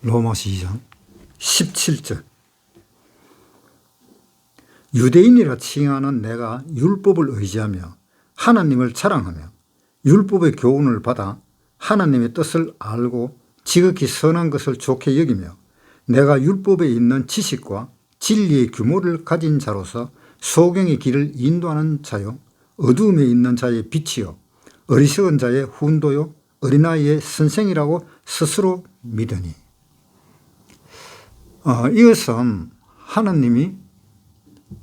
로마서 2장 17절. 유대인이라 칭하는 내가 율법을 의지하며 하나님을 자랑하며 율법의 교훈을 받아 하나님의 뜻을 알고 지극히 선한 것을 좋게 여기며 내가 율법에 있는 지식과 진리의 규모를 가진 자로서 소경의 길을 인도하는 자요 어두움에 있는 자의 빛이요 어리석은 자의 훈도요 어린아이의 선생이라고 스스로 믿으니. 이것은 하나님이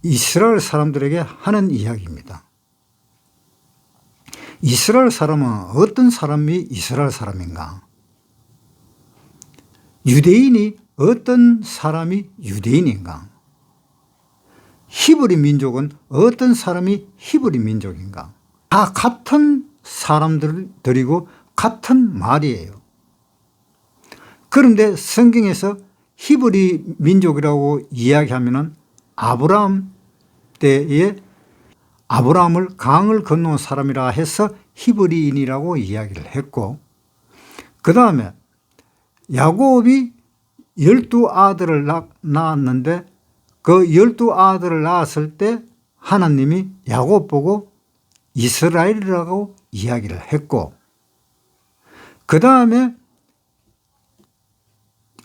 이스라엘 사람들에게 하는 이야기입니다. 이스라엘 사람은 어떤 사람이 이스라엘 사람인가? 유대인이 어떤 사람이 유대인인가? 히브리 민족은 어떤 사람이 히브리 민족인가? 다 같은 사람들이고 같은 말이에요. 그런데 성경에서 히브리 민족이라고 이야기하면은 아브라함 때에 아브라함을 강을 건너온 사람이라 해서 히브리인이라고 이야기를 했고, 그 다음에 야곱이 12아들을 낳았는데 그 12아들을 낳았을 때 하나님이 야곱 보고 이스라엘이라고 이야기를 했고, 그 다음에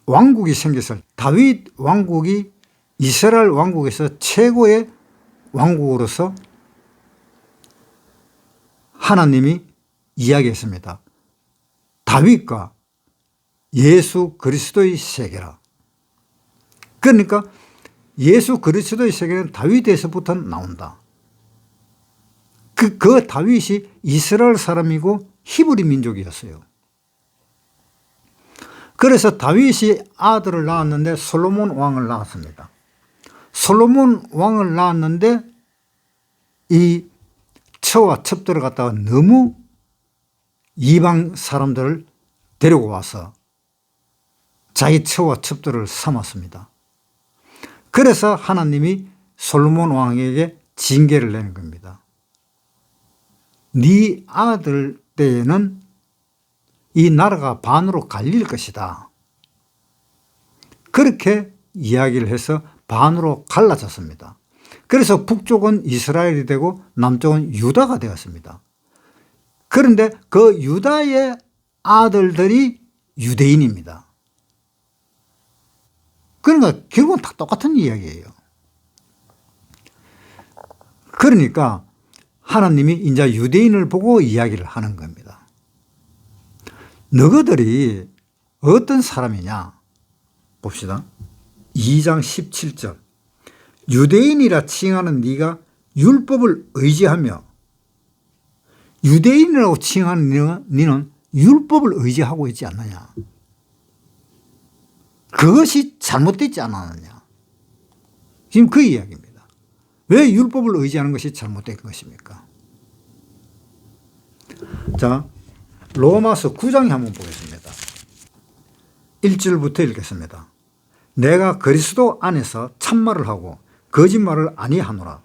왕국이 생겼을 다윗 왕국이 이스라엘 왕국에서 최고의 왕국으로서 하나님이 이야기했습니다. 다윗과 예수 그리스도의 세계라. 그러니까 예수 그리스도의 세계는 다윗에서부터 나온다. 그 다윗이 이스라엘 사람이고 히브리 민족이었어요. 그래서 다윗이 아들을 낳았는데 솔로몬 왕을 낳았습니다. 솔로몬 왕을 낳았는데 이 처와 첩들을 갖다가 너무 이방 사람들을 데리고 와서 자기 처와 첩들을 삼았습니다. 그래서 하나님이 솔로몬 왕에게 징계를 내는 겁니다. 네 아들 때에는 이 나라가 반으로 갈릴 것이다. 그렇게 이야기를 해서 반으로 갈라졌습니다. 그래서 북쪽은 이스라엘이 되고 남쪽은 유다가 되었습니다. 그런데 그 유다의 아들들이 유대인입니다. 그러니까 결국은 다 똑같은 이야기예요. 그러니까 하나님이 이제 유대인을 보고 이야기를 하는 겁니다. 너희들이 어떤 사람이냐 봅시다. 2장 17절. 유대인이라 칭하는 네가 율법을 의지하며, 유대인이라고 칭하는 너는 율법을 의지하고 있지 않느냐? 그것이 잘못되지 않았느냐? 지금 그 이야기입니다. 왜 율법을 의지하는 것이 잘못된 것입니까? 자, 로마서 9장에 한번 보겠습니다. 1절부터 읽겠습니다. 내가 그리스도 안에서 참말을 하고 거짓말을 아니하노라.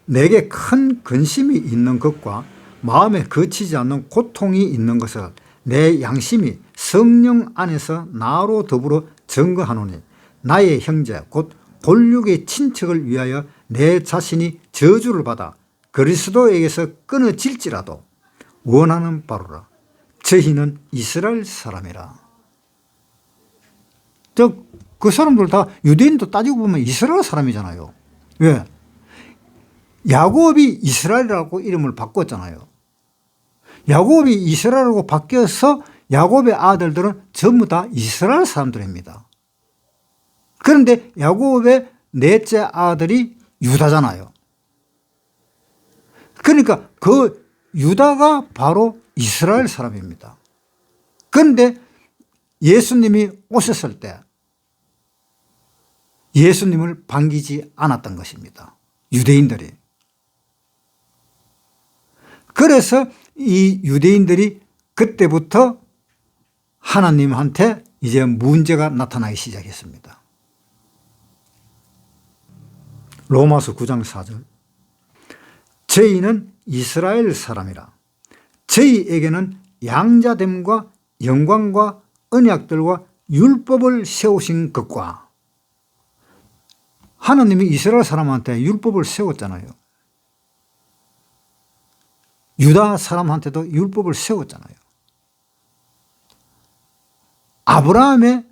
내게 큰 근심이 있는 것과 마음에 거치지 않는 고통이 있는 것을 내 양심이 성령 안에서 나로 더불어 증거하노니 나의 형제 곧 본육의 친척을 위하여 내 자신이 저주를 받아 그리스도에게서 끊어질지라도 원하는 바로라. 저희는 이스라엘 사람이라. 그 사람들 다 유대인도 따지고 보면 이스라엘 사람이잖아요. 왜? 야곱이 이스라엘이라고 이름을 바꿨잖아요. 야곱이 이스라엘이라고 바뀌어서 야곱의 아들들은 전부 다 이스라엘 사람들입니다. 그런데 야곱의 넷째 아들이 유다잖아요. 그러니까 그 유다가 바로 이스라엘 사람입니다. 그런데 예수님이 오셨을 때 예수님을 반기지 않았던 것입니다. 유대인들이. 그래서 이 유대인들이 그때부터 하나님한테 이제 문제가 나타나기 시작했습니다. 로마서 9장 4절. 저희는 이스라엘 사람이라. 저희에게는 양자됨과 영광과 언약들과 율법을 세우신 것과 하나님이 이스라엘 사람한테 율법을 세웠잖아요. 유다 사람한테도 율법을 세웠잖아요. 아브라함의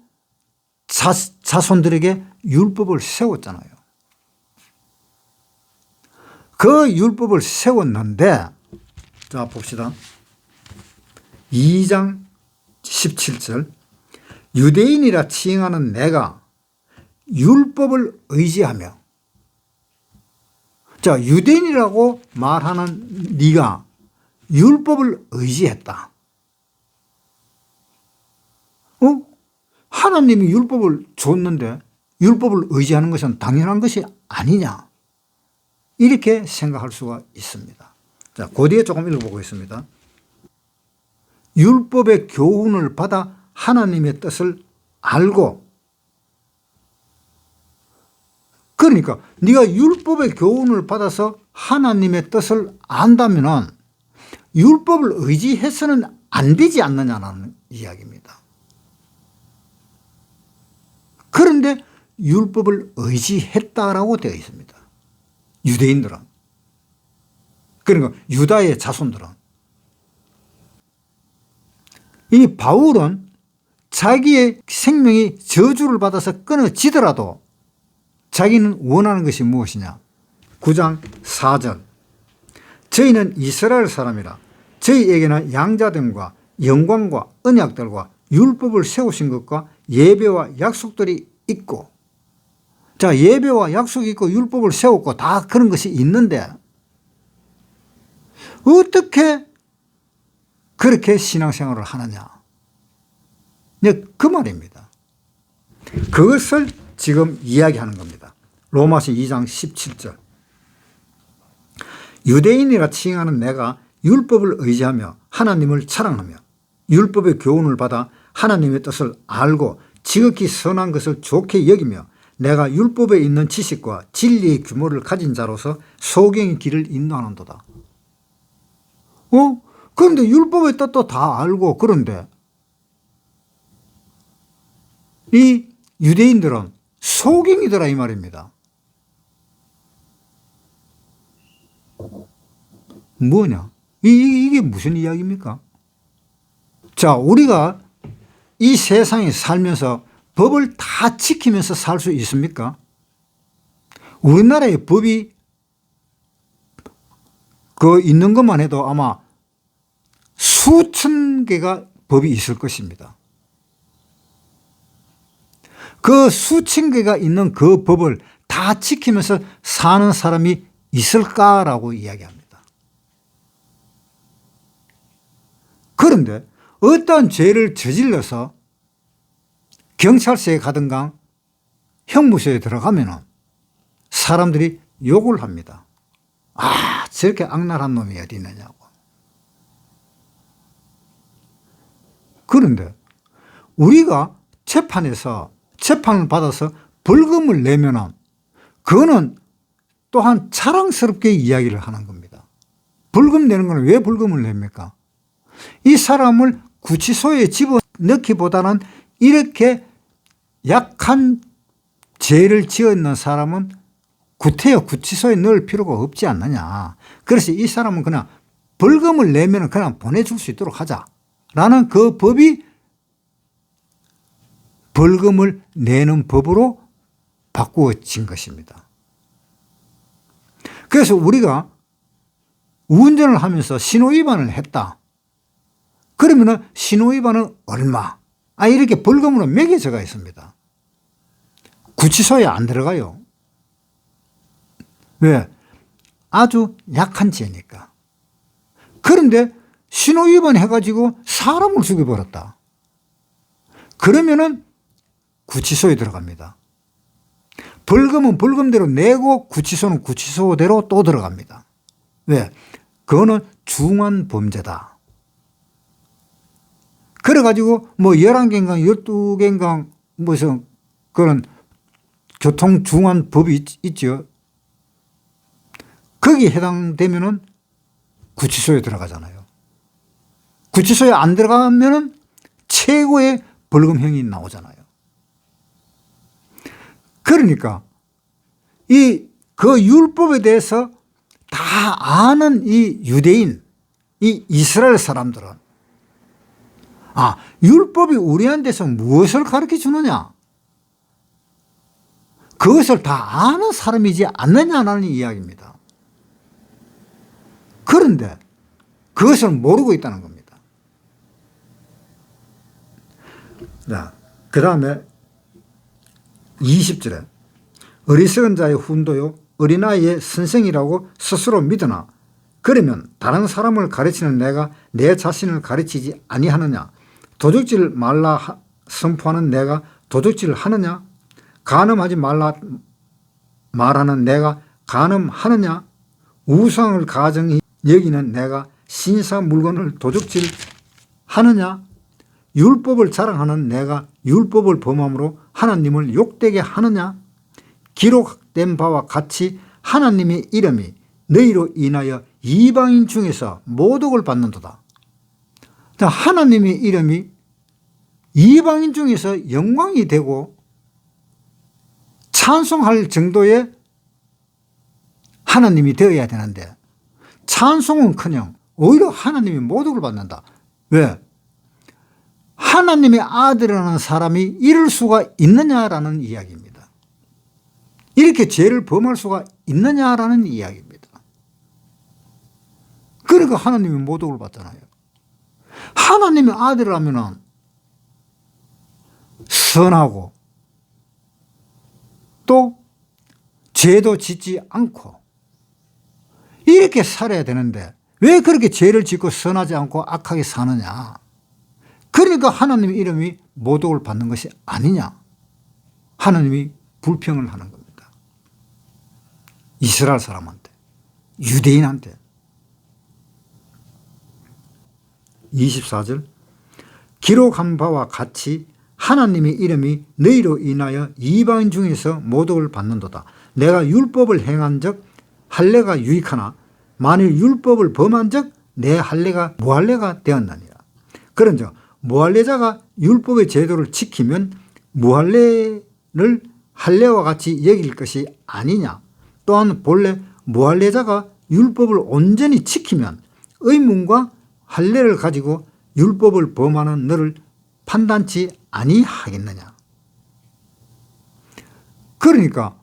자손들에게 율법을 세웠잖아요. 그 율법을 세웠는데, 자 봅시다. 2장 17절, 유대인이라 칭하는 내가 율법을 의지하며. 자, 유대인이라고 말하는 네가 율법을 의지했다. 하나님이 율법을 줬는데 율법을 의지하는 것은 당연한 것이 아니냐, 이렇게 생각할 수가 있습니다. 자, 그 뒤에 조금 읽어보겠습니다. 율법의 교훈을 받아 하나님의 뜻을 알고, 그러니까 네가 율법의 교훈을 받아서 하나님의 뜻을 안다면 율법을 의지해서는 안 되지 않느냐는 이야기입니다. 그런데 율법을 의지했다라고 되어 있습니다. 유대인들은, 그러니까 유다의 자손들은. 이 바울은 자기의 생명이 저주를 받아서 끊어지더라도 자기는 원하는 것이 무엇이냐. 9장 4절, 저희는 이스라엘 사람이라 저희에게는 양자됨과 영광과 언약들과 율법을 세우신 것과 예배와 약속들이 있고. 자, 예배와 약속이 있고 율법을 세웠고 다 그런 것이 있는데 어떻게 그렇게 신앙생활을 하느냐, 네, 그 말입니다. 그것을 지금 이야기하는 겁니다. 로마서 2장 17절, 유대인이라 칭하는 내가 율법을 의지하며 하나님을 사랑하며 율법의 교훈을 받아 하나님의 뜻을 알고 지극히 선한 것을 좋게 여기며 내가 율법에 있는 지식과 진리의 규모를 가진 자로서 소경의 길을 인도하는도다. 그런데 율법의 뜻도 다 알고, 그런데 이 유대인들은 소경이더라 이 말입니다. 뭐냐? 이게 무슨 이야기입니까? 자, 우리가 이 세상에 살면서 법을 다 지키면서 살 수 있습니까? 우리나라의 법이 있는 것만 해도 아마 수천 개가 법이 있을 것입니다. 그 수천 개가 있는 그 법을 다 지키면서 사는 사람이 있을까라고 이야기합니다. 그런데 어떠한 죄를 저질러서 경찰서에 가든가 형무소에 들어가면 사람들이 욕을 합니다. 아, 저렇게 악랄한 놈이 어디 있느냐고. 그런데 우리가 재판에서 재판을 받아서 벌금을 내면은 그거는 또한 자랑스럽게 이야기를 하는 겁니다. 벌금 내는 거는 왜 벌금을 냅니까? 이 사람을 구치소에 집어넣기보다는 이렇게 약한 죄를 지었는 사람은 구태여 구치소에 넣을 필요가 없지 않느냐. 그래서 이 사람은 그냥 벌금을 내면 그냥 보내줄 수 있도록 하자라는 그 법이 벌금을 내는 법으로 바꾸어진 것입니다. 그래서 우리가 운전을 하면서 신호위반을 했다. 그러면 신호위반은 얼마? 이렇게 벌금으로 매겨져가 있습니다. 구치소에 안 들어가요. 왜? 아주 약한 죄니까. 그런데 신호위반 해가지고 사람을 죽여버렸다. 그러면은 구치소에 들어갑니다. 벌금은 벌금대로 내고 구치소는 구치소대로 또 들어갑니다. 왜? 그거는 중한 범죄다. 그래가지고 11개인가 12개인가 무슨 그런 교통 중한 법이 있죠. 거기에 해당되면은 구치소에 들어가잖아요. 구치소에 안 들어가면은 최고의 벌금형이 나오잖아요. 그러니까 그 율법에 대해서 다 아는 이 유대인, 이 이스라엘 사람들은 율법이 우리한테서 무엇을 가르쳐 주느냐? 그것을 다 아는 사람이지 않느냐라는 이야기입니다. 그런데 그것을 모르고 있다는 겁니다. 자, 그 다음에 20절에 어리석은 자의 훈도요 어린아이의 선생이라고 스스로 믿으나 그러면 다른 사람을 가르치는 내가 내 자신을 가르치지 아니하느냐? 도둑질 말라 선포하는 내가 도둑질을 하느냐? 간음하지 말라 말하는 내가 간음하느냐? 우상을 가정히 여기는 내가 신사 물건을 도둑질하느냐? 율법을 자랑하는 내가 율법을 범함으로 하나님을 욕되게 하느냐? 기록된 바와 같이 하나님의 이름이 너희로 인하여 이방인 중에서 모독을 받는도다. 하나님의 이름이 이방인 중에서 영광이 되고 찬송할 정도의 하나님이 되어야 되는데 찬송은커녕 오히려 하나님이 모독을 받는다. 왜? 하나님의 아들이라는 사람이 이럴 수가 있느냐라는 이야기입니다. 이렇게 죄를 범할 수가 있느냐라는 이야기입니다. 그러니까 하나님이 모독을 받잖아요. 하나님의 아들이라면 선하고 또 죄도 짓지 않고 이렇게 살아야 되는데 왜 그렇게 죄를 짓고 선하지 않고 악하게 사느냐? 그러니까 하나님의 이름이 모독을 받는 것이 아니냐? 하나님이 불평을 하는 겁니다. 이스라엘 사람한테, 유대인한테. 24절 기록한 바와 같이 하나님의 이름이 너희로 인하여 이방인 중에서 모독을 받는도다. 내가 율법을 행한 적 할례가 유익하나 만일 율법을 범한 적 내 할례가 무할례가 되었나니라. 그런즉 무할례자가 율법의 제도를 지키면 무할례를 할례와 같이 여길 것이 아니냐. 또한 본래 무할례자가 율법을 온전히 지키면 의문과 할례를 가지고 율법을 범하는 너를 판단치 아니하겠느냐. 그러니까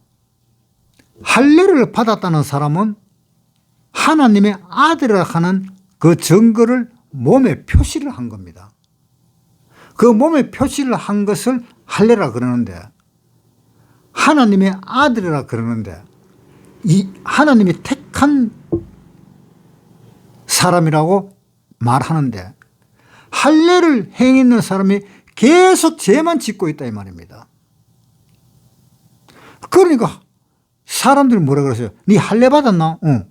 할례를 받았다는 사람은 하나님의 아들이라 하는 그 증거를 몸에 표시를 한 겁니다. 그 몸에 표시를 한 것을 할례라 그러는데 하나님의 아들이라 그러는데 이 하나님이 택한 사람이라고 말하는데 할례를 행했는 사람이 계속 죄만 짓고 있다 이 말입니다. 그러니까 사람들이 뭐라 그러세요? 네 할례 받았나? 응.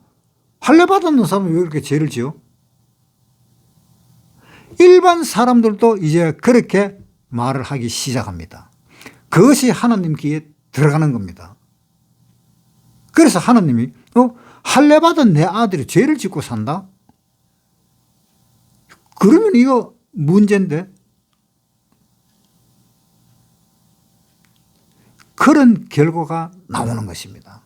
할례 받았는 사람이 왜 그렇게 죄를 지어? 일반 사람들도 이제 그렇게 말을 하기 시작합니다. 그것이 하나님 귀에 들어가는 겁니다. 그래서 하나님이 할례 받은 내 아들이 죄를 짓고 산다? 그러면 이거 문제인데? 그런 결과가 나오는 것입니다.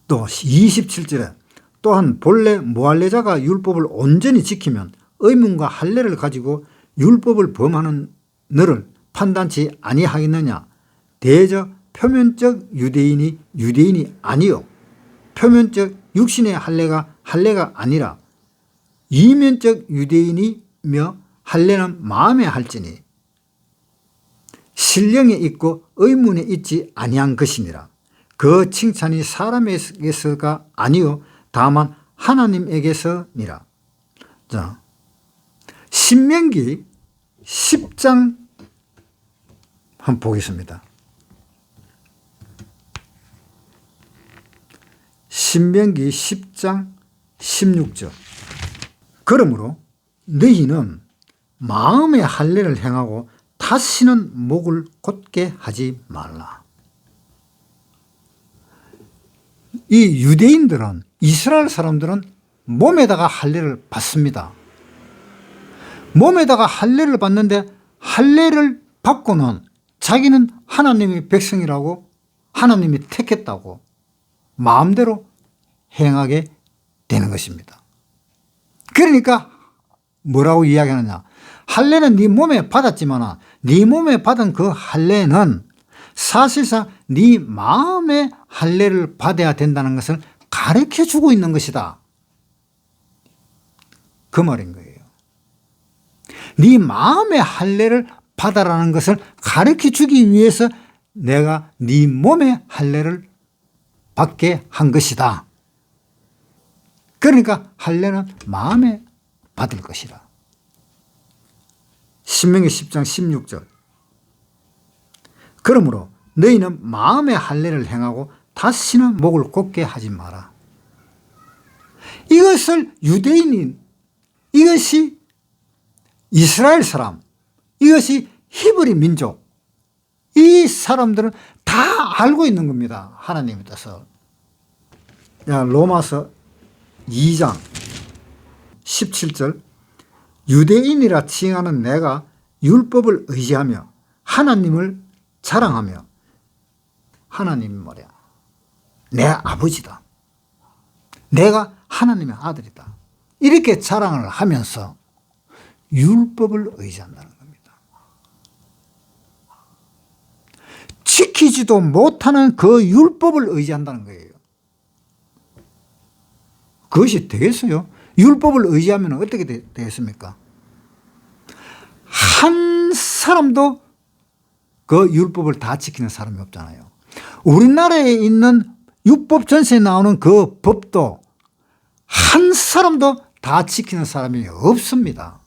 또 27절에 또한 본래 무할례자가 율법을 온전히 지키면 의문과 할례를 가지고 율법을 범하는 너를 판단치 아니하겠느냐. 대저 표면적 유대인이 아니요 표면적 육신의 할례가 아니라 이면적 유대인이며 할례는 마음에 할지니 신령에 있고 의문에 있지 아니한 것이니라. 그 칭찬이 사람에게서가 아니요 다만 하나님에게서니라. 자, 신명기 10장 한번 보겠습니다. 신명기 10장 16절 그러므로 너희는 마음의 할례를 행하고 다시는 목을 곧게 하지 말라. 이 유대인들은 이스라엘 사람들은 몸에다가 할례를 받습니다. 몸에다가 할례를 받는데 할례를 받고는 자기는 하나님의 백성이라고 하나님이 택했다고 마음대로 행하게 되는 것입니다. 그러니까 뭐라고 이야기하느냐. 할례는 네 몸에 받았지만 네 몸에 받은 그 할례는 사실상 네 마음의 할례를 받아야 된다는 것을 가르쳐주고 있는 것이다. 그 말인 거예요. 네 마음의 할례를 받아라는 것을 가르쳐주기 위해서 내가 네 몸의 할례를 받게 한 것이다. 그러니까 할례는 마음에 받을 것이다. 신명기 10장 16절. 그러므로 너희는 마음의 할례를 행하고 다시는 목을 곧게 하지 마라. 이것을 유대인인, 이것이 이스라엘 사람, 이것이 히브리 민족, 이 사람들은 다 알고 있는 겁니다. 하나님의 뜻을. 로마서 2장 17절. 유대인이라 칭하는 내가 율법을 의지하며 하나님을 자랑하며, 하나님이 뭐냐, 내 아버지다, 내가 하나님의 아들이다, 이렇게 자랑을 하면서 율법을 의지한다는 겁니다. 지키지도 못하는 그 율법을 의지한다는 거예요. 그것이 되겠어요? 율법을 의지하면 어떻게 되겠습니까? 한 사람도 그 율법을 다 지키는 사람이 없잖아요. 우리나라에 있는 율법 전체에 나오는 그 법도 한 사람도 다 지키는 사람이 없습니다.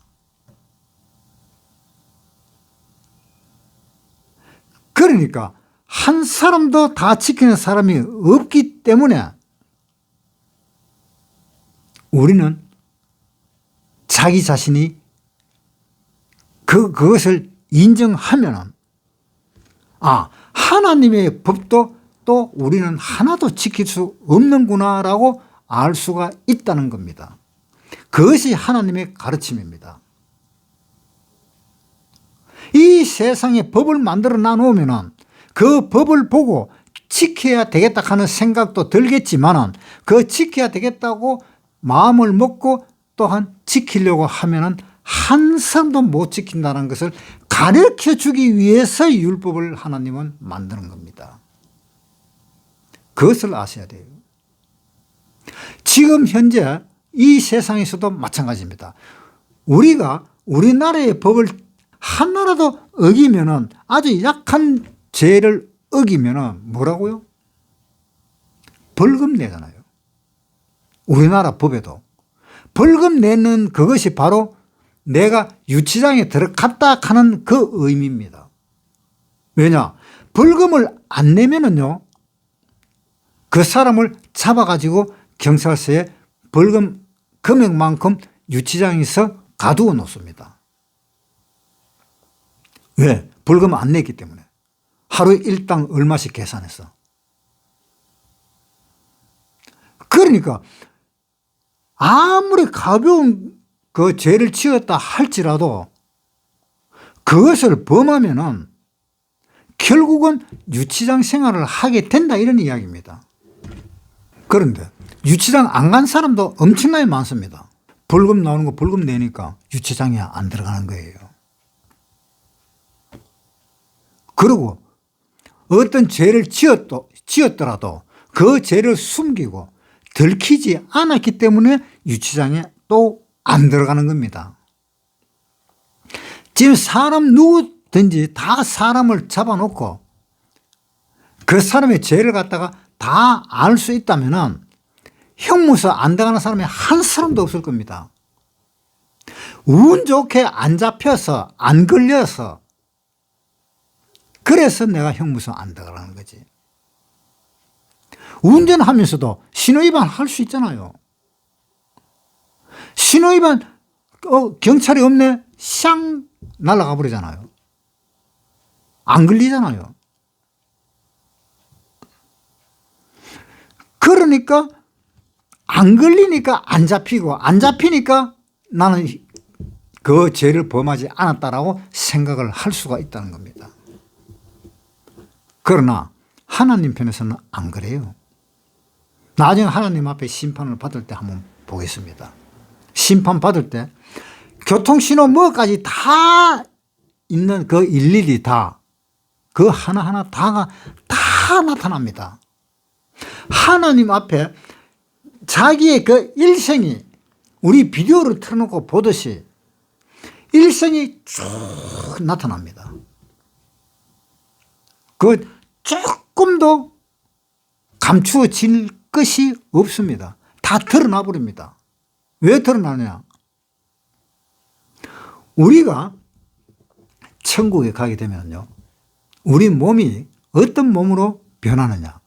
그러니까 한 사람도 다 지키는 사람이 없기 때문에 우리는 자기 자신이 그것을 인정하면은, 하나님의 법도 또 우리는 하나도 지킬 수 없는구나라고 알 수가 있다는 겁니다. 그것이 하나님의 가르침입니다. 이 세상에 법을 만들어 놔놓으면 그 법을 보고 지켜야 되겠다 하는 생각도 들겠지만 그 지켜야 되겠다고 마음을 먹고 또한 지키려고 하면 한 사람도 못 지킨다는 것을 가르쳐 주기 위해서 율법을 하나님은 만드는 겁니다. 그것을 아셔야 돼요. 지금 현재 이 세상에서도 마찬가지입니다. 우리가 우리나라의 법을 하나라도 어기면은, 아주 약한 죄를 어기면은 뭐라고요? 벌금 내잖아요. 우리나라 법에도 벌금 내는 그것이 바로 내가 유치장에 들어갔다 하는 그 의미입니다. 왜냐? 벌금을 안 내면은요, 그 사람을 잡아가지고 경찰서에 벌금 금액만큼 유치장에서 가두어 놓습니다. 왜? 벌금 안 냈기 때문에. 하루에 일당 얼마씩 계산해서. 그러니까 아무리 가벼운 그 죄를 지었다 할지라도 그것을 범하면은 결국은 유치장 생활을 하게 된다, 이런 이야기입니다. 그런데 유치장 안 간 사람도 엄청나게 많습니다. 벌금 나오는 거 벌금 내니까 유치장에 안 들어가는 거예요. 그리고 어떤 죄를 지었더라도 그 죄를 숨기고 들키지 않았기 때문에 유치장에 또 안 들어가는 겁니다. 지금 사람 누구든지 다 사람을 잡아놓고 그 사람의 죄를 갖다가 다 알 수 있다면 형무소 안 들어가는 사람이 한 사람도 없을 겁니다. 운 좋게 안 잡혀서 안 걸려서 그래서 내가 형무소 안 들어가는 거지. 운전하면서도 신호위반 할 수 있잖아요. 신호위반 경찰이 없네, 샹 날아가 버리잖아요. 안 걸리잖아요. 그러니까 안 걸리니까 안 잡히고 안 잡히니까 나는 그 죄를 범하지 않았다라고 생각을 할 수가 있다는 겁니다. 그러나 하나님 편에서는 안 그래요. 나중에 하나님 앞에 심판을 받을 때 한번 보겠습니다. 심판 받을 때 교통신호 뭐까지 다 있는 그 일일이 다 그 하나하나 다 나타납니다. 하나님 앞에 자기의 그 일생이 우리 비디오를 틀어놓고 보듯이 일생이 쭉 나타납니다. 그 조금도 감추어질 것이 없습니다. 다 드러나 버립니다. 왜 드러나느냐? 우리가 천국에 가게 되면요, 우리 몸이 어떤 몸으로 변하느냐?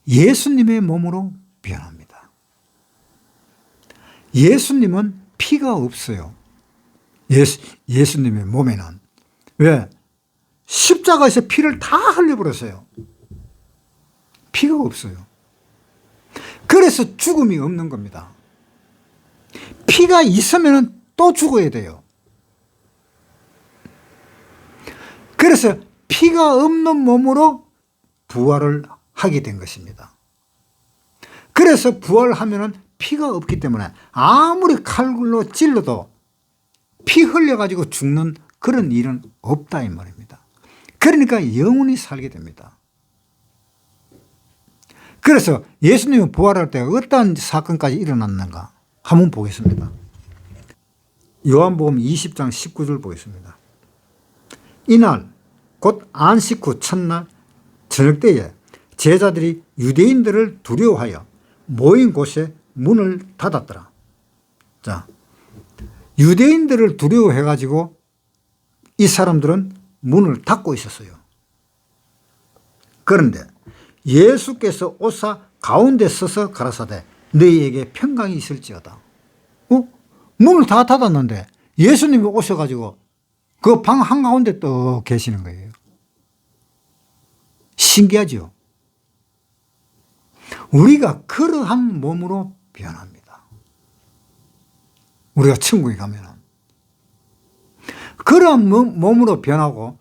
예수님의 몸으로 변합니다. 예수님은 피가 없어요. 예수님의 몸에는. 왜? 십자가에서 피를 다 흘려버렸어요. 피가 없어요. 그래서 죽음이 없는 겁니다. 피가 있으면 또 죽어야 돼요. 그래서 피가 없는 몸으로 부활을 하게 된 것입니다. 그래서 부활하면 피가 없기 때문에 아무리 칼로 찔러도 피 흘려가지고 죽는 그런 일은 없다 이 말입니다. 그러니까 영원히 살게 됩니다. 그래서 예수님이 부활할 때 어떠한 사건까지 일어났는가 한번 보겠습니다. 요한복음 20장 19절 보겠습니다. 이날 곧 안식 후 첫날 저녁 때에 제자들이 유대인들을 두려워하여 모인 곳에 문을 닫았더라. 자, 유대인들을 두려워해가지고 이 사람들은 문을 닫고 있었어요. 그런데 예수께서 오사 가운데 서서 가라사대 너희에게 평강이 있을지어다. 문을 다 닫았는데 예수님이 오셔가지고 그 방 한가운데 또 계시는 거예요. 신기하죠? 우리가 그러한 몸으로 변합니다. 우리가 천국에 가면은. 그러한 몸으로 변하고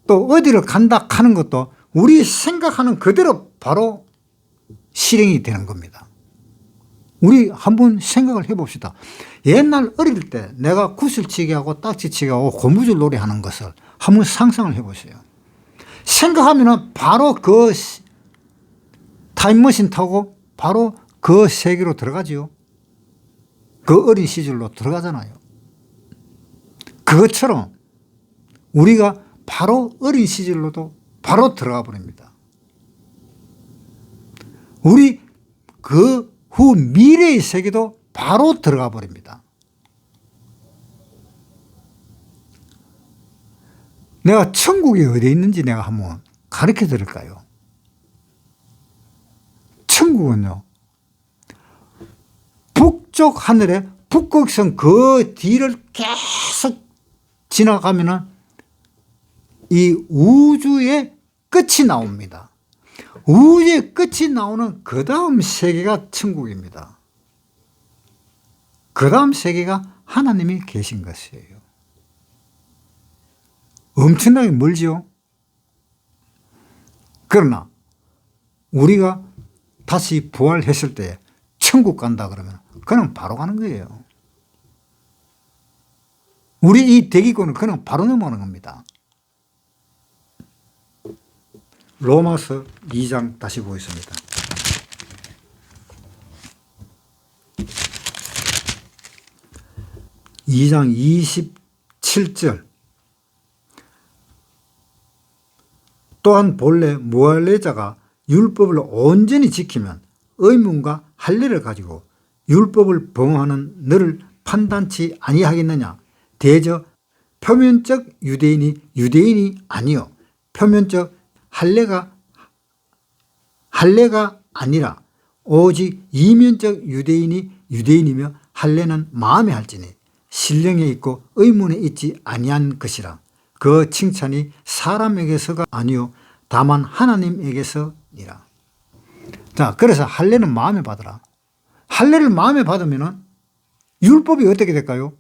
또 어디를 간다 하는 것도 우리 생각하는 그대로 바로 실행이 되는 겁니다. 우리 한번 생각을 해봅시다. 옛날 어릴 때 내가 구슬치기 하고 딱지치기 하고 고무줄 놀이 하는 것을 한번 상상을 해보세요. 생각하면 바로 그 타임머신 타고 바로 그 세계로 들어가지요. 그 어린 시절로 들어가잖아요. 그것처럼 우리가 바로 어린 시절로도 바로 들어가 버립니다. 우리 그 후 미래의 세계도 바로 들어가 버립니다. 내가 천국이 어디에 있는지 내가 한번 가르쳐 드릴까요? 천국은요, 북쪽 하늘에 북극성 그 뒤를 계속 지나가면은 이 우주의 끝이 나옵니다. 우주의 끝이 나오는 그 다음 세계가 천국입니다. 그 다음 세계가 하나님이 계신 것이에요. 엄청나게 멀지요. 그러나 우리가 다시 부활했을 때 천국 간다 그러면 그냥 바로 가는 거예요. 우리 이 대기권은 그냥 바로 넘어가는 겁니다. 로마서 2장 다시 보겠습니다. (2장 27절) 또한 본래 무할례자가 율법을 온전히 지키면 의문과 할례를 가지고 율법을 범하는 너를 판단치 아니하겠느냐. 대저 표면적 유대인이 아니요 표면적 할례가 아니라 오직 이면적 유대인이며 할례는 마음에 할지니 신령에 있고 의문에 있지 아니한 것이라. 그 칭찬이 사람에게서가 아니요 다만 하나님에게서니라. 자, 그래서 할례는 마음에 받으라. 할례를 마음에 받으면 율법이 어떻게 될까요?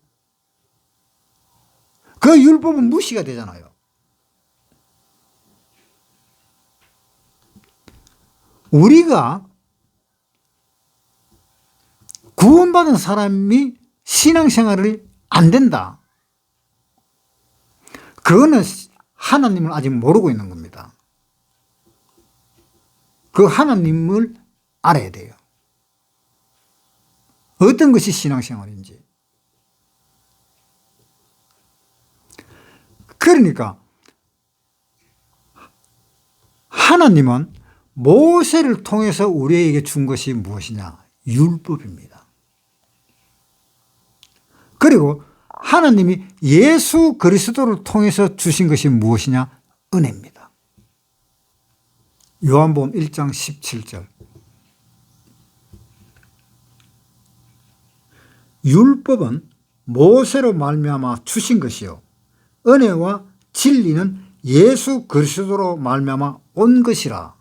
그 율법은 무시가 되잖아요. 우리가 구원받은 사람이 신앙생활을 안 된다. 그거는 하나님을 아직 모르고 있는 겁니다. 그 하나님을 알아야 돼요. 어떤 것이 신앙생활인지. 그러니까 하나님은 모세를 통해서 우리에게 준 것이 무엇이냐? 율법입니다. 그리고 하나님이 예수 그리스도를 통해서 주신 것이 무엇이냐? 은혜입니다. 요한복음 1장 17절. 율법은 모세로 말미암아 주신 것이요 은혜와 진리는 예수 그리스도로 말미암아 온 것이라.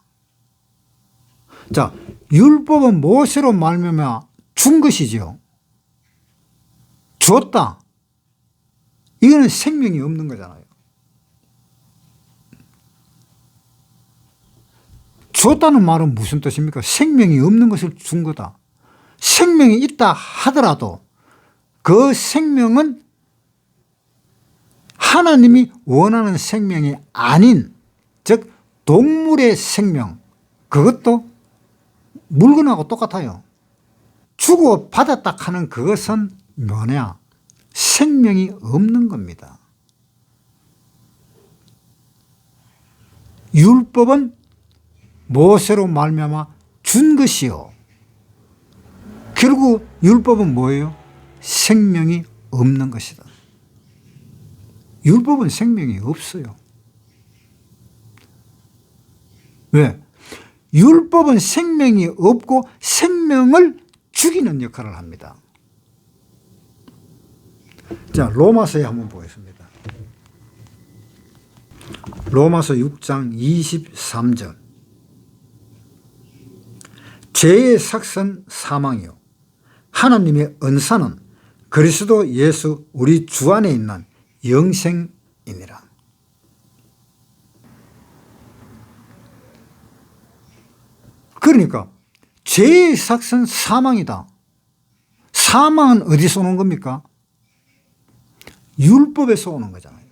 자, 율법은 모세로 말미암아 준 것이죠. 줬다. 이거는 생명이 없는 거잖아요. 줬다는 말은 무슨 뜻입니까? 생명이 없는 것을 준 거다. 생명이 있다 하더라도 그 생명은 하나님이 원하는 생명이 아닌, 즉 동물의 생명, 그것도 물건하고 똑같아요. 주고 받았다 하는 그것은 뭐냐? 생명이 없는 겁니다. 율법은 모세로 말미암아 준 것이요. 결국 율법은 뭐예요? 생명이 없는 것이다. 율법은 생명이 없어요. 왜? 율법은 생명이 없고 생명을 죽이는 역할을 합니다. 자, 로마서에 한번 보겠습니다. 로마서 6장 23절. 죄의 삭은 사망이요 하나님의 은사는 그리스도 예수 우리 주 안에 있는 영생이니라. 그러니까 죄의 삭은 사망이다. 사망은 어디서 오는 겁니까? 율법에서 오는 거잖아요.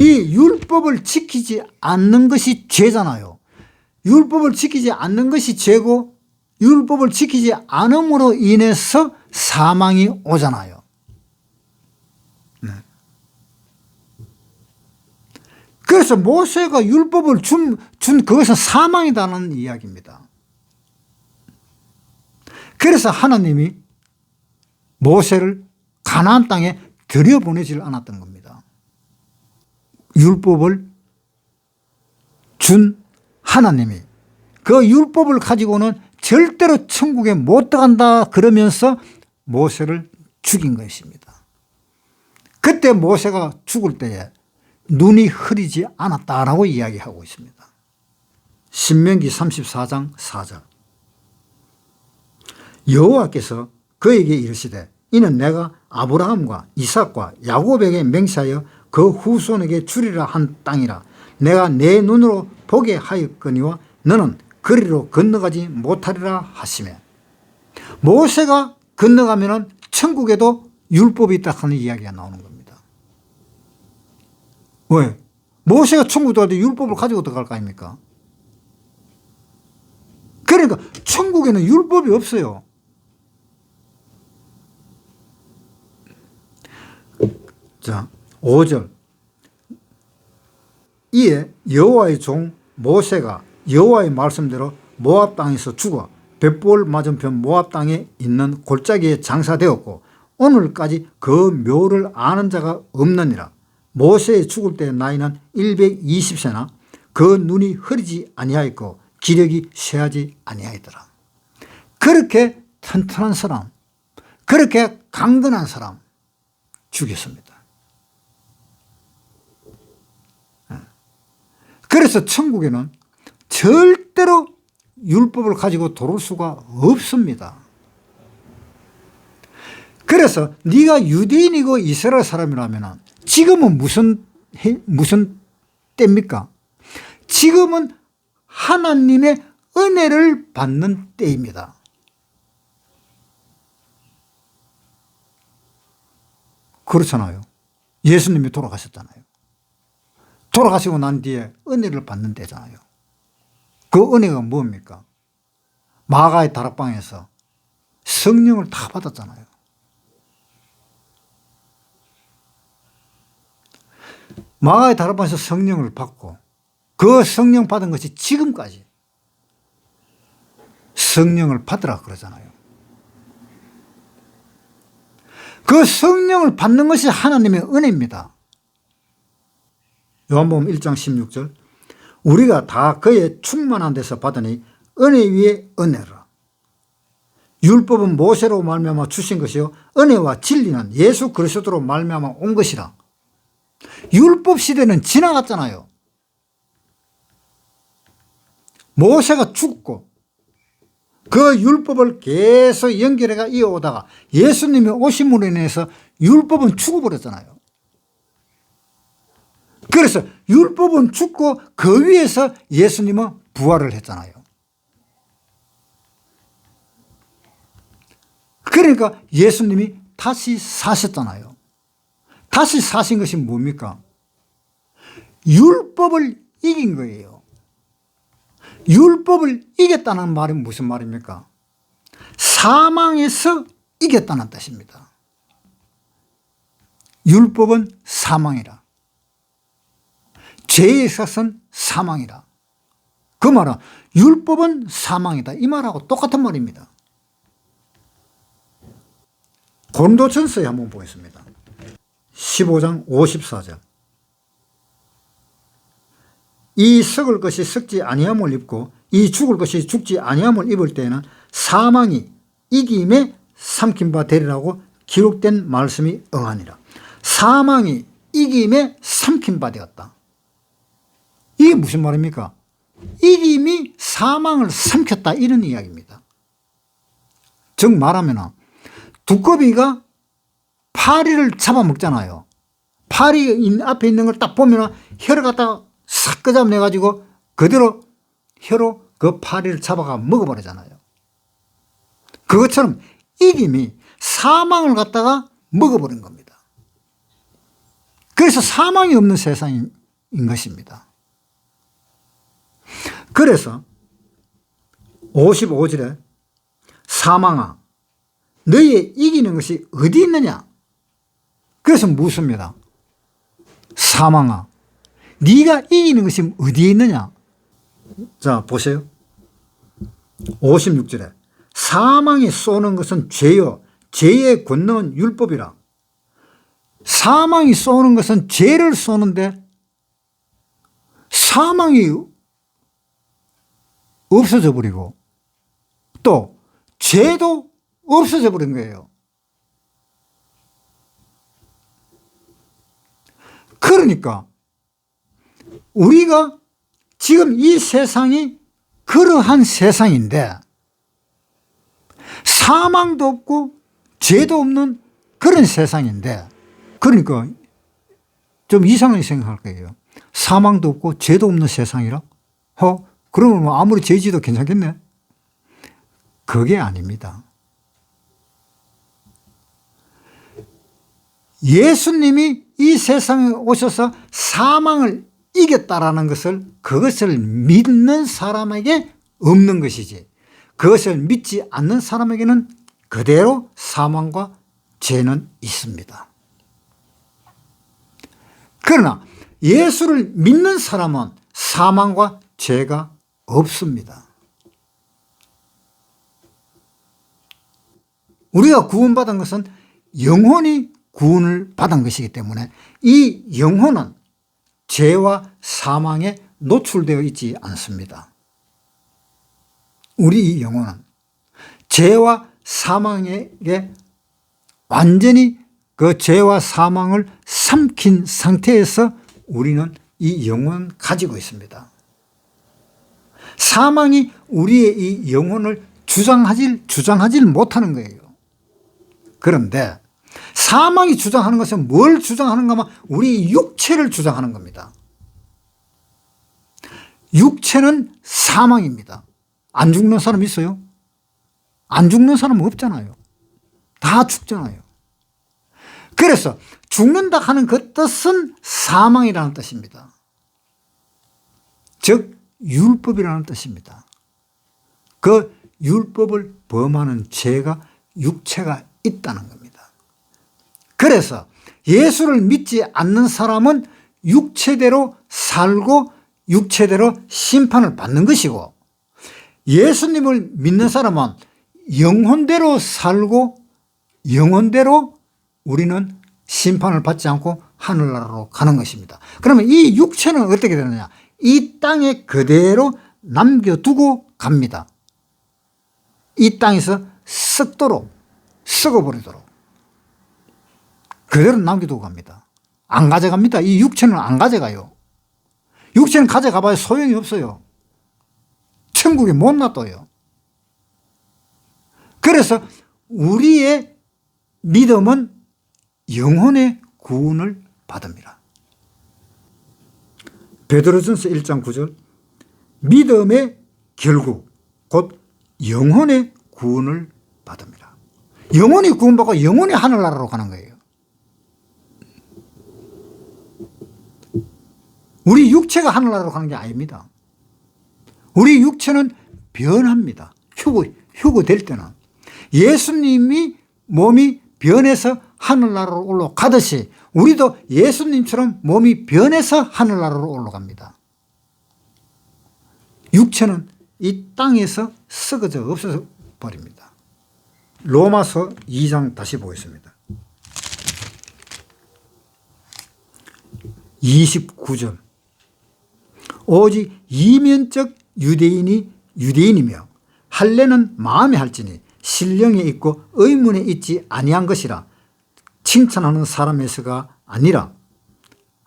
이 율법을 지키지 않는 것이 죄잖아요. 율법을 지키지 않는 것이 죄고 율법을 지키지 않음으로 인해서 사망이 오잖아요. 네. 그래서 모세가 율법을 준 그것은 사망이다는 이야기입니다. 그래서 하나님이 모세를 가나안 땅에 들여보내질 않았던 겁니다. 율법을 준 하나님이 그 율법을 가지고는 절대로 천국에 못 들어간다 그러면서 모세를 죽인 것입니다. 그때 모세가 죽을 때에 눈이 흐리지 않았다라고 이야기하고 있습니다. 신명기 34장 4절. 여호와께서 그에게 이르시되 이는 내가 아브라함과 이삭과 야곱에게 맹세하여 그 후손에게 주리라 한 땅이라. 내가 내 눈으로 보게 하였거니와 너는 그리로 건너가지 못하리라 하시매. 모세가 건너가면 천국에도 율법이 있다 하는 이야기가 나오는 겁니다. 왜? 모세가 천국 들어갈 때 율법을 가지고 들어갈 거 아닙니까? 그러니까 천국에는 율법이 없어요. 자, 5절. 이에 여호와의 종 모세가 여호와의 말씀대로 모압 땅에서 죽어 벳볼 맞은편 모압 땅에 있는 골짜기에 장사되었고 오늘까지 그 묘를 아는 자가 없느니라. 모세의 죽을 때 나이는 120세나 그 눈이 흐리지 아니하였고 기력이 쇠하지 아니하였더라. 그렇게 튼튼한 사람, 그렇게 강건한 사람 죽였습니다. 그래서 천국에는 절대로 율법을 가지고 들어올 수가 없습니다. 그래서 네가 유대인이고 이스라엘 사람이라면 지금은 무슨 때입니까? 지금은 하나님의 은혜를 받는 때입니다. 그렇잖아요. 예수님이 돌아가셨잖아요. 돌아가시고 난 뒤에 은혜를 받는 때잖아요. 그 은혜가 뭡니까? 마가의 다락방에서 성령을 다 받았잖아요. 마가의 다락방에서 성령을 받고 그 성령 받은 것이 지금까지 성령을 받으라 그러잖아요. 그 성령을 받는 것이 하나님의 은혜입니다. 요한복음 1장 16절 우리가 다 그의 충만한 데서 받으니 은혜 위에 은혜라. 율법은 모세로 말미암아 주신 것이요 은혜와 진리는 예수 그리스도로 말미암아 온 것이라. 율법 시대는 지나갔잖아요. 모세가 죽고 그 율법을 계속 연결해가 이어오다가 예수님이 오심으로 인해서 율법은 죽어버렸잖아요. 그래서 율법은 죽고 그 위에서 예수님은 부활을 했잖아요. 그러니까 예수님이 다시 사셨잖아요. 다시 사신 것이 뭡니까? 율법을 이긴 거예요. 율법을 이겼다는 말이 무슨 말입니까? 사망에서 이겼다는 뜻입니다. 율법은 사망이라. 죄에 있어서는 사망이라. 그 말은 율법은 사망이다. 이 말하고 똑같은 말입니다. 고린도전서에 한번 보겠습니다. 15장 54절 이 썩을 것이 썩지 아니함을 입고 이 죽을 것이 죽지 아니함을 입을 때에는 사망이 이김에 삼킨 바 되리라고 기록된 말씀이 응하니라. 사망이 이김에 삼킨 바 되었다. 이게 무슨 말입니까? 이김이 사망을 삼켰다 이런 이야기입니다. 즉 말하면 두꺼비가 파리를 잡아먹잖아요. 파리 앞에 있는 걸 딱 보면 혀를 갖다가 싹 끄잡아내가지고 그대로 혀로 그 파리를 잡아가 먹어버리잖아요. 그것처럼 이김이 사망을 갖다가 먹어버린 겁니다. 그래서 사망이 없는 세상인 것입니다. 그래서 55절에 사망아 너희의 이기는 것이 어디 있느냐? 그래서 묻습니다. 사망아 네가 이기는 것이 어디에 있느냐? 자 보세요. 56절에 사망이 쏘는 것은 죄요 죄의 권능은 율법이라. 사망이 쏘는 것은 죄를 쏘는데 사망이 없어져 버리고 또 죄도 없어져 버린 거예요. 그러니까 우리가 지금 이 세상이 그러한 세상인데 사망도 없고 죄도 없는 그런 세상인데 그러니까 좀 이상하게 생각할 거예요. 사망도 없고 죄도 없는 세상이라? 그러면 아무리 죄지도 괜찮겠네? 그게 아닙니다. 예수님이 이 세상에 오셔서 사망을 이겼다라는 것을 그것을 믿는 사람에게 없는 것이지 그것을 믿지 않는 사람에게는 그대로 사망과 죄는 있습니다. 그러나 예수를 믿는 사람은 사망과 죄가 없습니다. 우리가 구원받은 것은 영혼이 구원을 받은 것이기 때문에 이 영혼은 죄와 사망에 노출되어 있지 않습니다. 우리 이 영혼은 죄와 사망에게 완전히 그 죄와 사망을 삼킨 상태에서 우리는 이 영혼을 가지고 있습니다. 사망이 우리의 이 영혼을 주장하지 못하는 거예요. 그런데 사망이 주장하는 것은 뭘 주장하는가 하면 우리 육체를 주장하는 겁니다. 육체는 사망입니다. 안 죽는 사람 있어요? 안 죽는 사람은 없잖아요. 다 죽잖아요. 그래서 죽는다 하는 그 뜻은 사망이라는 뜻입니다. 즉 율법이라는 뜻입니다. 그 율법을 범하는 죄가 육체가 있다는 겁니다. 그래서 예수를 믿지 않는 사람은 육체대로 살고 육체대로 심판을 받는 것이고, 예수님을 믿는 사람은 영혼대로 살고 영혼대로 우리는 심판을 받지 않고 하늘나라로 가는 것입니다. 그러면 이 육체는 어떻게 되느냐? 이 땅에 그대로 남겨두고 갑니다. 이 땅에서 썩도록, 썩어버리도록 그대로 남겨두고 갑니다. 안 가져갑니다. 이 육체는 안 가져가요. 육체는 가져가봐야 소용이 없어요. 천국에 못 놔둬요. 그래서 우리의 믿음은 영혼의 구원을 받습니다. 베드로전서 1장 9절, 믿음의 결국 곧 영혼의 구원을 받습니다. 영혼이 구원받고 영혼이 하늘나라로 가는 거예요. 우리 육체가 하늘나라로 가는 게 아닙니다. 우리 육체는 변합니다. 휴거될 때는. 예수님이 몸이 변해서 하늘나라로 올라가듯이 우리도 예수님처럼 몸이 변해서 하늘나라로 올라갑니다. 육체는 이 땅에서 썩어져 없어져 버립니다. 로마서 2장 다시 보겠습니다. 29절, 오직 이면적 유대인이 유대인이며 할례는 마음에 할지니 신령에 있고 의문에 있지 아니한 것이라. 칭찬하는 사람에서가 아니라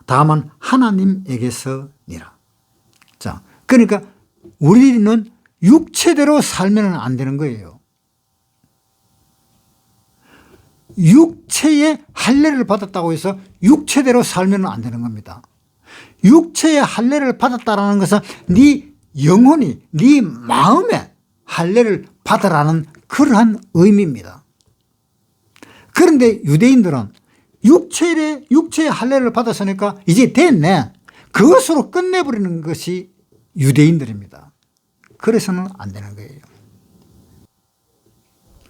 다만 하나님에게서니라. 자, 그러니까 우리는 육체대로 살면 안 되는 거예요. 육체의 할례를 받았다고 해서 육체대로 살면 안 되는 겁니다. 육체의 할례를 받았다는 것은 네 영혼이, 네 마음에 할례를 받으라는 그러한 의미입니다. 그런데 유대인들은 육체의 할례를 받았으니까 이제 됐네, 그것으로 끝내버리는 것이 유대인들입니다. 그래서는 안 되는 거예요.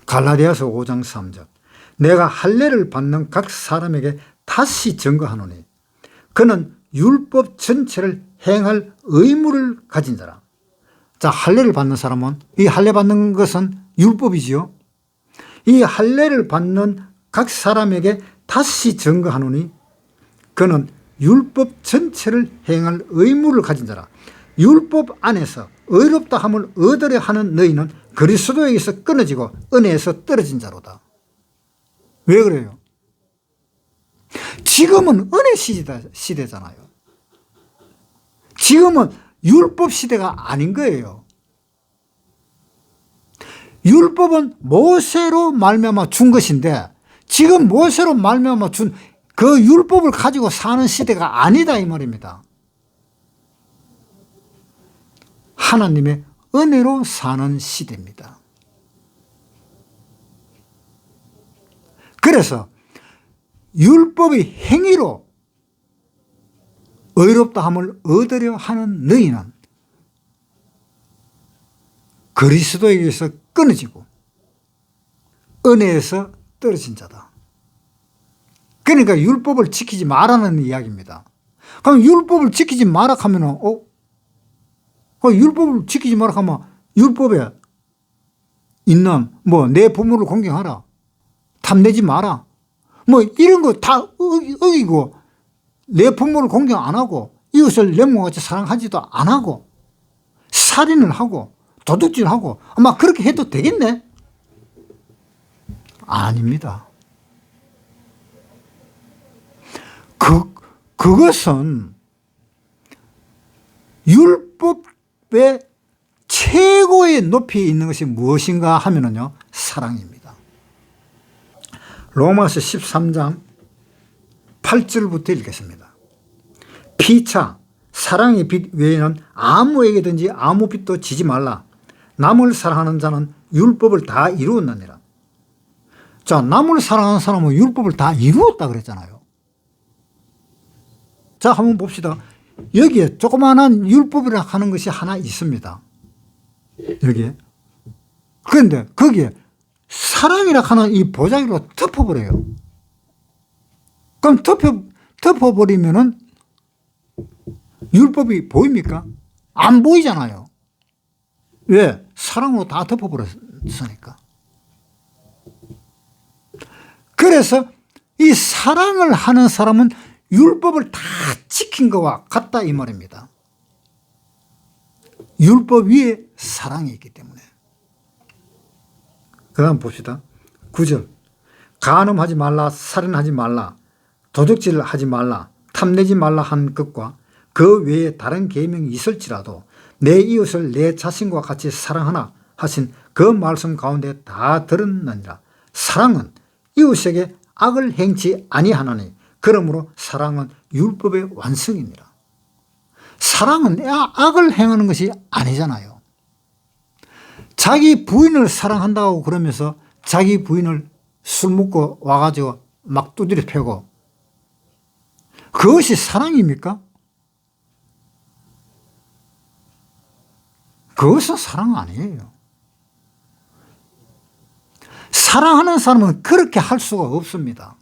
갈라디아서 5장 3절, 내가 할례를 받는 각 사람에게 다시 증거하노니 그는 율법 전체를 행할 의무를 가진 자라. 자, 할례를 받는 사람은, 이 할례 받는 것은 율법이지요. 이 할례를 받는 각 사람에게 다시 증거하노니 그는 율법 전체를 행할 의무를 가진 자라. 율법 안에서 의롭다 함을 얻으려 하는 너희는 그리스도에게서 끊어지고 은혜에서 떨어진 자로다. 왜 그래요? 지금은 은혜 시대잖아요. 지금은 율법 시대가 아닌 거예요. 율법은 모세로 말미암아 준 것인데 지금 모세로 말미암아 준 그 율법을 가지고 사는 시대가 아니다 이 말입니다. 하나님의 은혜로 사는 시대입니다. 그래서 율법의 행위로 의롭다함을 얻으려 하는 너희는 그리스도에게서 끊어지고 은혜에서 떨어진 자다. 그러니까 율법을 지키지 말라는 이야기입니다. 그럼 율법을 지키지 마라 하면은 율법을 지키지 마라 하면 율법에 있는 내 부모를 공경하라, 탐내지 마라, 이런 거 다 어기고 내 부모를 공경 안 하고 이웃을 내 몸같이 사랑하지도 안 하고 살인을 하고 도둑질하고 아마 그렇게 해도 되겠네? 아닙니다. 그것은 율법의 최고의 높이에 있는 것이 무엇인가 하면은요, 사랑입니다. 로마서 13장 8절부터 읽겠습니다. 피차 사랑의 빛 외에는 아무에게든지 아무 빛도 지지 말라. 남을 사랑하는 자는 율법을 다 이루었느니라. 자, 남을 사랑하는 사람은 율법을 다 이루었다 그랬잖아요. 자, 한번 봅시다. 여기에 조그마한 율법이라 하는 것이 하나 있습니다. 여기에. 그런데 거기에 사랑이라 하는 이 보자기로 덮어버려요. 그럼 덮어버리면은 율법이 보입니까? 안 보이잖아요. 왜? 사랑으로 다 덮어버렸으니까. 그래서 이 사랑을 하는 사람은 율법을 다 지킨 것과 같다 이 말입니다. 율법 위에 사랑이 있기 때문에. 그 다음 봅시다. 9절. 간음하지 말라, 살인하지 말라, 도둑질 하지 말라, 탐내지 말라 한 것과 그 외에 다른 계명이 있을지라도 내 이웃을 내 자신과 같이 사랑하라 하신 그 말씀 가운데 다 들었느니라. 사랑은 이웃에게 악을 행치 아니하나니 그러므로 사랑은 율법의 완성이니라. 사랑은 악을 행하는 것이 아니잖아요. 자기 부인을 사랑한다고 그러면서 자기 부인을 술 먹고 와가지고 막 두드려 패고, 그것이 사랑입니까? 그것은 사랑 아니에요. 사랑하는 사람은 그렇게 할 수가 없습니다.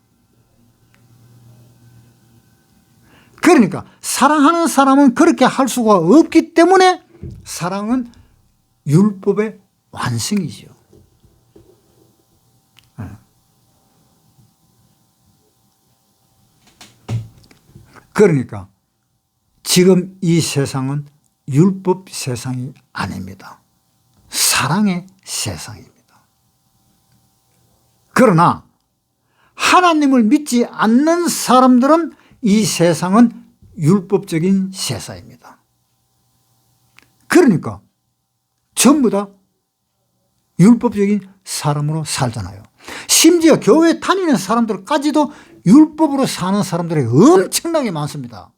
그러니까 사랑하는 사람은 그렇게 할 수가 없기 때문에 사랑은 율법의 완성이죠. 그러니까 지금 이 세상은 율법 세상이 아닙니다. 사랑의 세상입니다. 그러나 하나님을 믿지 않는 사람들은 이 세상은 율법적인 세상입니다. 그러니까 전부 다 율법적인 사람으로 살잖아요. 심지어 교회 다니는 사람들까지도 율법으로 사는 사람들이 엄청나게 많습니다.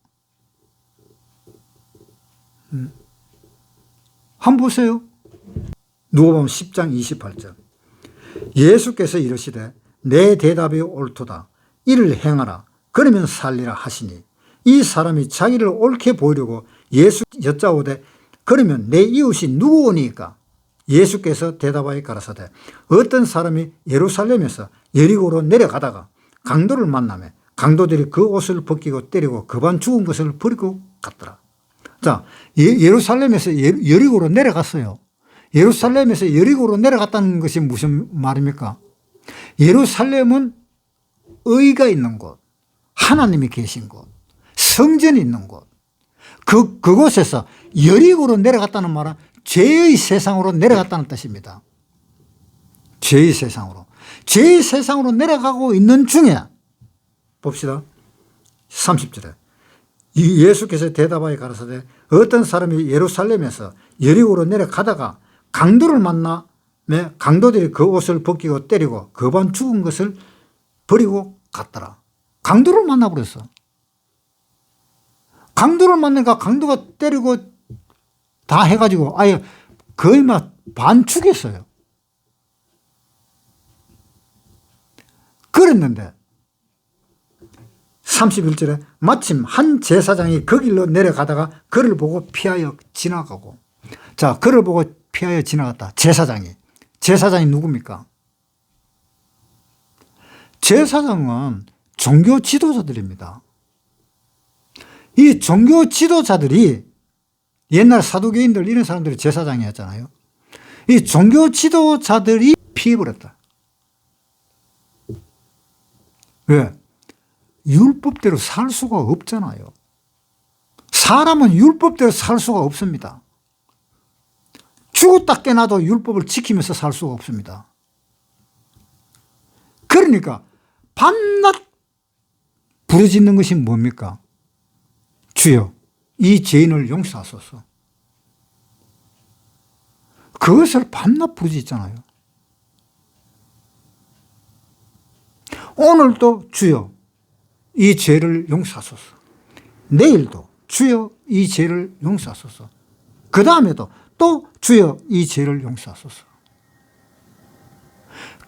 한번 보세요. 누가복음 10장 28절. 예수께서 이르시되 내 대답이 옳도다. 이를 행하라. 그러면 살리라 하시니 이 사람이 자기를 옳게 보이려고 예수 여짜오되 그러면 내 이웃이 누구오니까? 예수께서 대답하여 가라사대 어떤 사람이 예루살렘에서 여리고로 내려가다가 강도를 만나며 강도들이 그 옷을 벗기고 때리고 그반 죽은 것을 버리고 갔더라. 자, 예루살렘에서 여리고로 내려갔어요. 예루살렘에서 여리고로 내려갔다는 것이 무슨 말입니까? 예루살렘은 의가 있는 곳, 하나님이 계신 곳, 성전이 있는 곳. 그곳에서 여리고로 내려갔다는 말은 죄의 세상으로 내려갔다는 뜻입니다. 죄의 세상으로. 죄의 세상으로 내려가고 있는 중에 봅시다. 30절에 예수께서 대답하여 가라사대 어떤 사람이 예루살렘에서 여리고로 내려가다가 강도를 만나며 강도들이 그 옷을 벗기고 때리고 그반 죽은 것을 버리고 갔더라. 강도를 만나버렸어. 강도를 만나니까 강도가 때리고 다 해가지고 아예 거의 막 반 죽였어요. 그랬는데 31절에 마침 한 제사장이 그 길로 내려가다가 그를 보고 피하여 지나가고. 자, 그를 보고 피하여 지나갔다. 제사장이 누굽니까? 제사장은 종교 지도자들입니다. 이 종교 지도자들이 옛날 사두개인들 이런 사람들이 제사장이었잖아요. 이 종교 지도자들이 피해버렸다. 왜? 율법대로 살 수가 없잖아요. 사람은 율법대로 살 수가 없습니다. 죽었다 깨나도 율법을 지키면서 살 수가 없습니다. 그러니까 밤낮 부르짖는 것이 뭡니까? 주여 이 죄인을 용서하소서. 그것을 밤낮 부르짖잖아요. 오늘도 주여 이 죄를 용서하소서. 내일도 주여 이 죄를 용서하소서. 그 다음에도 또 주여 이 죄를 용서하소서.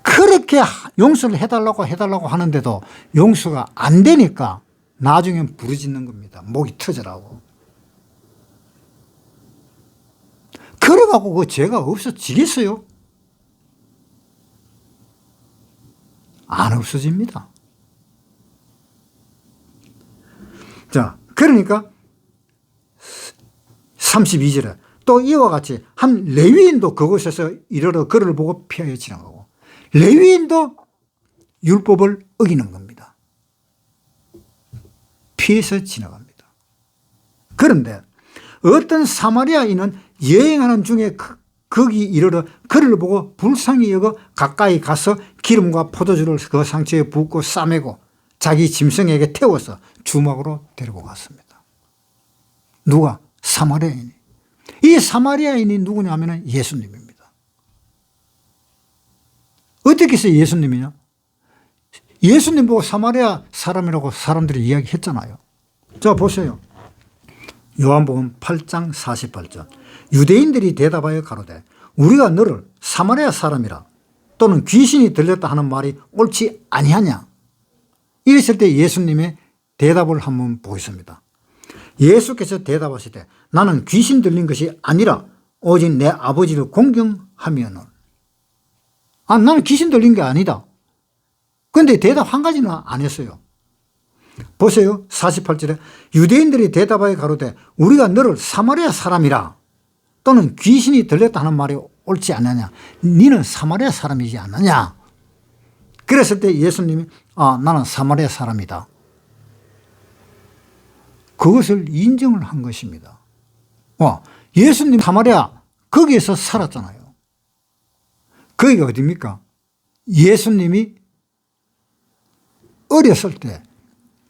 그렇게 용서를 해달라고 하는데도 용서가 안 되니까 나중엔 부르짖는 겁니다. 목이 터져라고. 그래갖고 그 죄가 없어지겠어요? 안 없어집니다. 자, 그러니까 32절에 또 이와 같이 한 레위인도 그곳에서 이르러 그를 보고 피하여 지나가고, 레위인도 율법을 어기는 겁니다. 피해서 지나갑니다. 그런데 어떤 사마리아인은 여행하는 중에 거기 이르러 그를 보고 불쌍히 여겨 가까이 가서 기름과 포도주를 그 상처에 붓고 싸매고 자기 짐승에게 태워서 주막으로 데리고 갔습니다. 누가? 사마리아인이. 이 사마리아인이 누구냐면 예수님입니다. 어떻게 해서 예수님이냐? 예수님 보고 사마리아 사람이라고 사람들이 이야기했잖아요. 자, 보세요. 요한복음 8장 48절. 유대인들이 대답하여 가로되 우리가 너를 사마리아 사람이라 또는 귀신이 들렸다 하는 말이 옳지 아니하냐? 이랬을 때 예수님의 대답을 한번 보겠습니다. 예수께서 대답하시되 나는 귀신 들린 것이 아니라 오직 내 아버지를 공경하면은. 나는 귀신 들린 게 아니다. 그런데 대답 한 가지는 안 했어요. 보세요. 48절에 유대인들이 대답하여 가로되 우리가 너를 사마리아 사람이라 또는 귀신이 들렸다 하는 말이 옳지 않느냐? 너는 사마리아 사람이지 않느냐? 그랬을 때 예수님이 나는 사마리아 사람이다. 그것을 인정을 한 것입니다. 예수님 사마리아 거기에서 살았잖아요. 거기가 어디입니까? 예수님이 어렸을 때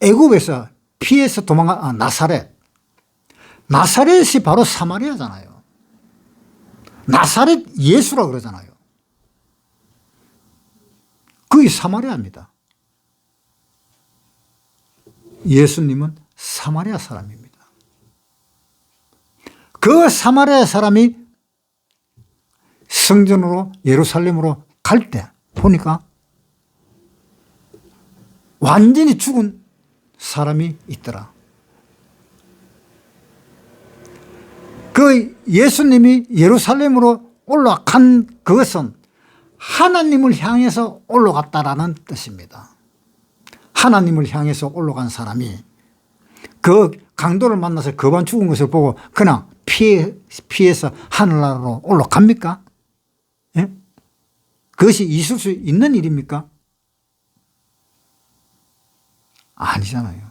애굽에서 피해서 도망간 나사렛. 나사렛이 바로 사마리아잖아요. 나사렛 예수라 그러잖아요. 그게 사마리아입니다. 예수님은 사마리아 사람입니다. 그 사마리아 사람이 성전으로 예루살렘으로 갈 때 보니까 완전히 죽은 사람이 있더라. 그 예수님이 예루살렘으로 올라간 그것은 하나님을 향해서 올라갔다라는 뜻입니다. 하나님을 향해서 올라간 사람이 그 강도를 만나서 거반 죽은 것을 보고 그냥 피해서 하늘나라로 올라갑니까? 예? 그것이 있을 수 있는 일입니까? 아니잖아요.